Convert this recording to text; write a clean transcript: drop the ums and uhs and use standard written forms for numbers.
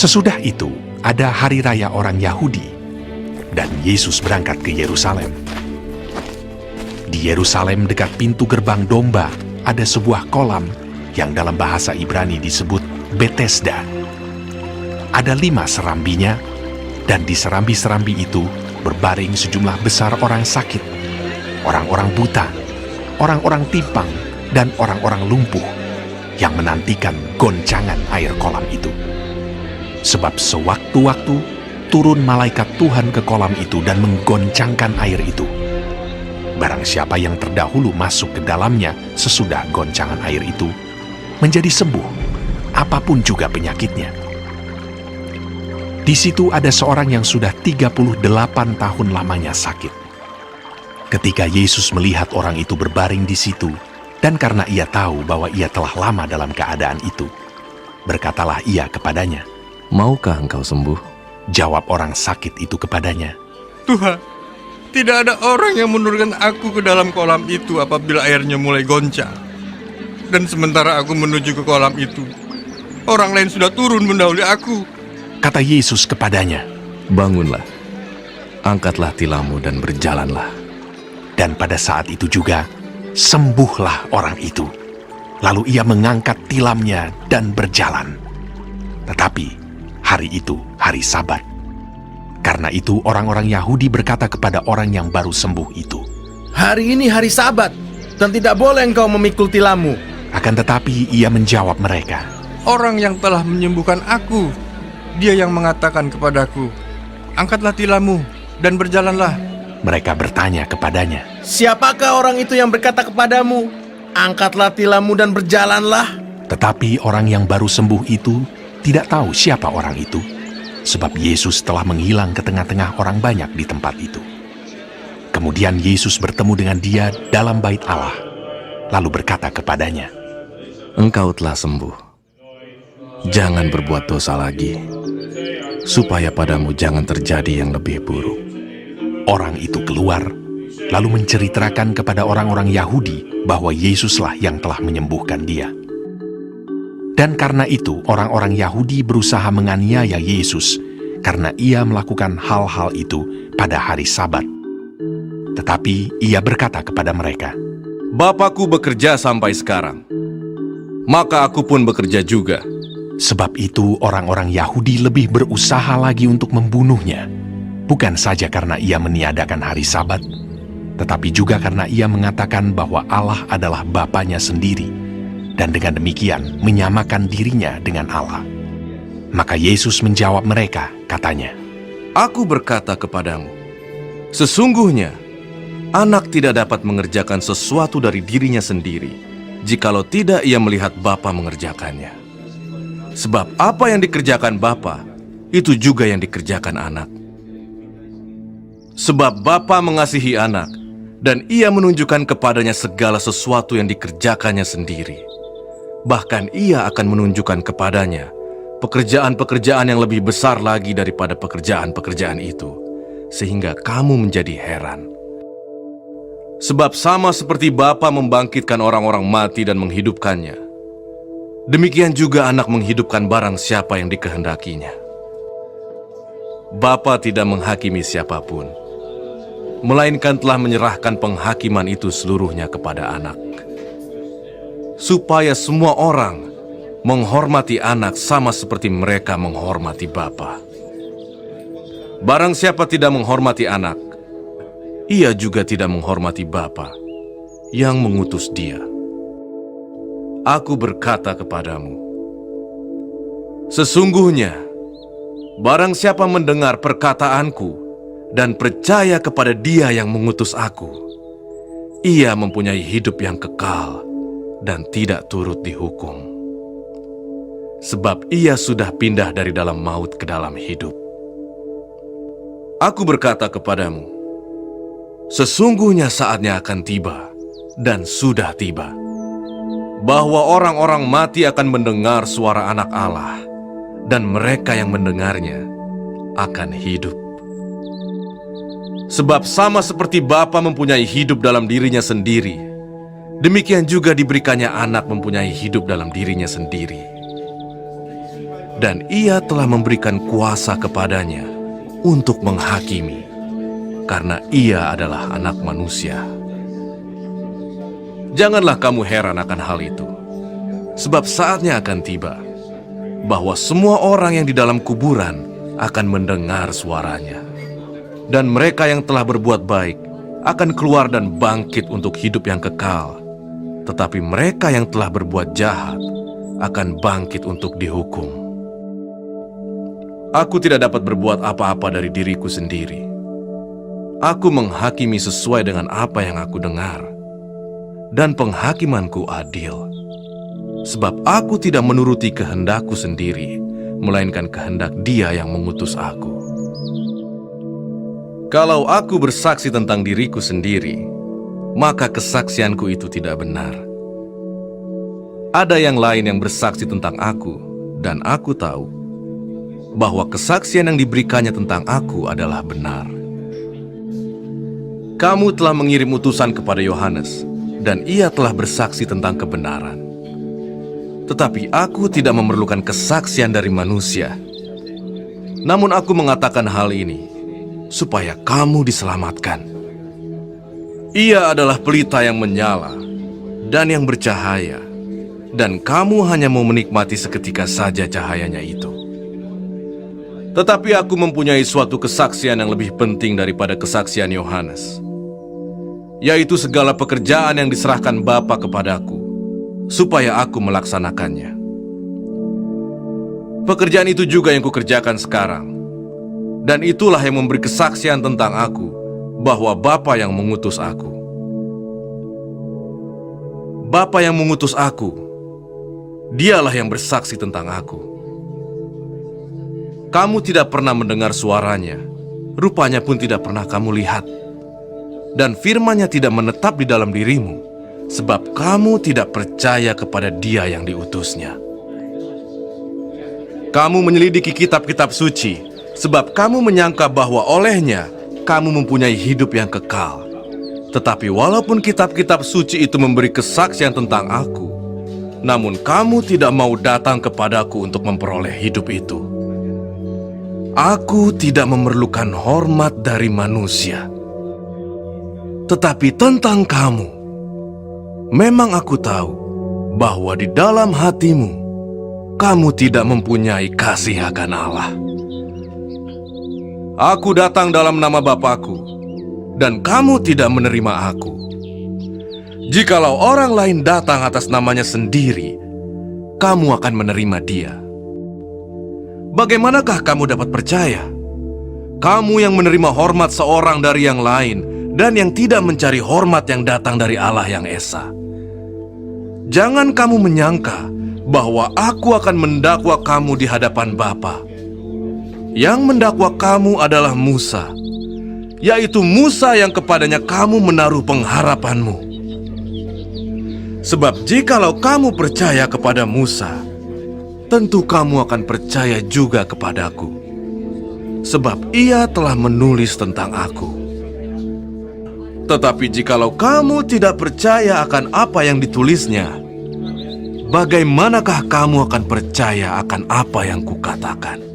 Sesudah itu, ada hari raya orang Yahudi, dan Yesus berangkat ke Yerusalem. Di Yerusalem dekat pintu gerbang domba, ada sebuah kolam yang dalam bahasa Ibrani disebut Betesda. Ada 5 serambinya, dan di serambi-serambi itu berbaring sejumlah besar orang sakit, orang-orang buta, orang-orang timpang, dan orang-orang lumpuh yang menantikan goncangan air kolam itu. Sebab sewaktu-waktu turun malaikat Tuhan ke kolam itu dan menggoncangkan air itu. Barang siapa yang terdahulu masuk ke dalamnya sesudah goncangan air itu, menjadi sembuh, apapun juga penyakitnya. Di situ ada seorang yang sudah 38 tahun lamanya sakit. Ketika Yesus melihat orang itu berbaring di situ, dan karena ia tahu bahwa ia telah lama dalam keadaan itu, berkatalah ia kepadanya, "Maukah engkau sembuh?" Jawab orang sakit itu kepadanya, Tuhan, tidak ada orang yang menurunkan aku ke dalam kolam itu apabila airnya mulai goncang. Dan sementara aku menuju ke kolam itu, orang lain sudah turun mendahului aku. Kata Yesus kepadanya, "Bangunlah, angkatlah tilammu dan berjalanlah." dan pada saat itu juga sembuhlah orang itu. Lalu ia mengangkat tilamnya dan berjalan. Tetapi hari itu hari Sabat. Karena itu orang-orang Yahudi berkata kepada orang yang baru sembuh itu, "Hari ini hari Sabat, dan tidak boleh engkau memikul tilammu." akan tetapi ia menjawab mereka, Orang yang telah menyembuhkan aku, dia yang mengatakan kepadaku, angkatlah tilammu dan berjalanlah. Mereka bertanya kepadanya, "Siapakah orang itu yang berkata kepadamu, angkatlah tilammu dan berjalanlah?" tetapi orang yang baru sembuh itu tidak tahu siapa orang itu, sebab Yesus telah menghilang ke tengah-tengah orang banyak di tempat itu. Kemudian Yesus bertemu dengan dia dalam bait Allah, lalu berkata kepadanya, "Engkau telah sembuh. Jangan berbuat dosa lagi, supaya padamu jangan terjadi yang lebih buruk." Orang itu keluar, lalu menceritakan kepada orang-orang Yahudi bahwa Yesuslah yang telah menyembuhkan dia. Dan karena itu orang-orang Yahudi berusaha menganiaya Yesus karena ia melakukan hal-hal itu pada hari Sabat. Tetapi ia berkata kepada mereka, "Bapakku bekerja sampai sekarang, maka aku pun bekerja juga." sebab itu orang-orang Yahudi lebih berusaha lagi untuk membunuhnya, bukan saja karena ia meniadakan hari Sabat, tetapi juga karena ia mengatakan bahwa Allah adalah Bapanya sendiri, dan dengan demikian menyamakan dirinya dengan Allah. Maka Yesus menjawab mereka, katanya, Aku berkata kepadamu, sesungguhnya anak tidak dapat mengerjakan sesuatu dari dirinya sendiri, jikalau tidak ia melihat Bapa mengerjakannya. Sebab apa yang dikerjakan Bapa, itu juga yang dikerjakan anak. Sebab Bapa mengasihi anak, dan ia menunjukkan kepadanya segala sesuatu yang dikerjakannya sendiri. Bahkan ia akan menunjukkan kepadanya pekerjaan-pekerjaan yang lebih besar lagi daripada pekerjaan-pekerjaan itu, sehingga kamu menjadi heran. Sebab sama seperti Bapa membangkitkan orang-orang mati dan menghidupkannya, demikian juga anak menghidupkan barang siapa yang dikehendakinya. Bapa tidak menghakimi siapapun, melainkan telah menyerahkan penghakiman itu seluruhnya kepada anak, supaya semua orang menghormati anak sama seperti mereka menghormati Bapa. Barang siapa tidak menghormati anak, ia juga tidak menghormati Bapa yang mengutus dia. Aku berkata kepadamu, sesungguhnya barang siapa mendengar perkataanku dan percaya kepada Dia yang mengutus aku, ia mempunyai hidup yang kekal dan tidak turut dihukum. Sebab ia sudah pindah dari dalam maut ke dalam hidup. Aku berkata kepadamu, sesungguhnya saatnya akan tiba, dan sudah tiba, bahwa orang-orang mati akan mendengar suara Anak Allah, dan mereka yang mendengarnya akan hidup. Sebab sama seperti Bapa mempunyai hidup dalam dirinya sendiri, demikian juga diberikannya anak mempunyai hidup dalam dirinya sendiri. dan Ia telah memberikan kuasa kepadanya untuk menghakimi, karena Ia adalah Anak Manusia. Janganlah kamu heran akan hal itu, sebab saatnya akan tiba bahwa semua orang yang di dalam kuburan akan mendengar suaranya, dan mereka yang telah berbuat baik akan keluar dan bangkit untuk hidup yang kekal, tetapi mereka yang telah berbuat jahat akan bangkit untuk dihukum. Aku tidak dapat berbuat apa-apa dari diriku sendiri. Aku menghakimi sesuai dengan apa yang aku dengar, dan penghakimanku adil. Sebab aku tidak menuruti kehendakku sendiri, melainkan kehendak Dia yang mengutus aku. Kalau aku bersaksi tentang diriku sendiri, maka kesaksianku itu tidak benar. Ada yang lain yang bersaksi tentang aku, dan aku tahu bahwa kesaksian yang diberikannya tentang aku adalah benar. Kamu telah mengirim utusan kepada Yohanes, dan ia telah bersaksi tentang kebenaran. Tetapi aku tidak memerlukan kesaksian dari manusia. Namun aku mengatakan hal ini supaya kamu diselamatkan. Ia adalah pelita yang menyala dan yang bercahaya, dan kamu hanya mau menikmati seketika saja cahayanya itu. Tetapi aku mempunyai suatu kesaksian yang lebih penting daripada kesaksian Yohanes, yaitu segala pekerjaan yang diserahkan Bapa kepadaku, supaya aku melaksanakannya. Pekerjaan itu juga yang kukerjakan sekarang, dan itulah yang memberi kesaksian tentang aku, bahwa Bapa yang mengutus aku. Bapa yang mengutus aku, Dialah yang bersaksi tentang aku. Kamu tidak pernah mendengar suaranya, rupanya pun tidak pernah kamu lihat, dan firman-Nya tidak menetap di dalam dirimu, sebab kamu tidak percaya kepada Dia yang diutusnya. Kamu menyelidiki kitab-kitab suci, sebab kamu menyangka bahwa olehnya kamu mempunyai hidup yang kekal. Tetapi walaupun kitab-kitab suci itu memberi kesaksian tentang aku, namun kamu tidak mau datang kepadaku untuk memperoleh hidup itu. Aku tidak memerlukan hormat dari manusia. Tetapi tentang kamu, memang aku tahu bahwa di dalam hatimu, kamu tidak mempunyai kasih akan Allah. Aku datang dalam nama Bapakku, dan kamu tidak menerima aku. Jikalau orang lain datang atas namanya sendiri, kamu akan menerima dia. Bagaimanakah kamu dapat percaya? Kamu yang menerima hormat seorang dari yang lain, dan yang tidak mencari hormat yang datang dari Allah yang Esa. Jangan kamu menyangka bahwa aku akan mendakwa kamu di hadapan Bapa. Yang mendakwa kamu adalah Musa, yaitu Musa yang kepadanya kamu menaruh pengharapanmu. Sebab jikalau kamu percaya kepada Musa, tentu kamu akan percaya juga kepadaku, sebab ia telah menulis tentang aku. Tetapi jikalau kamu tidak percaya akan apa yang ditulisnya, bagaimanakah kamu akan percaya akan apa yang kukatakan?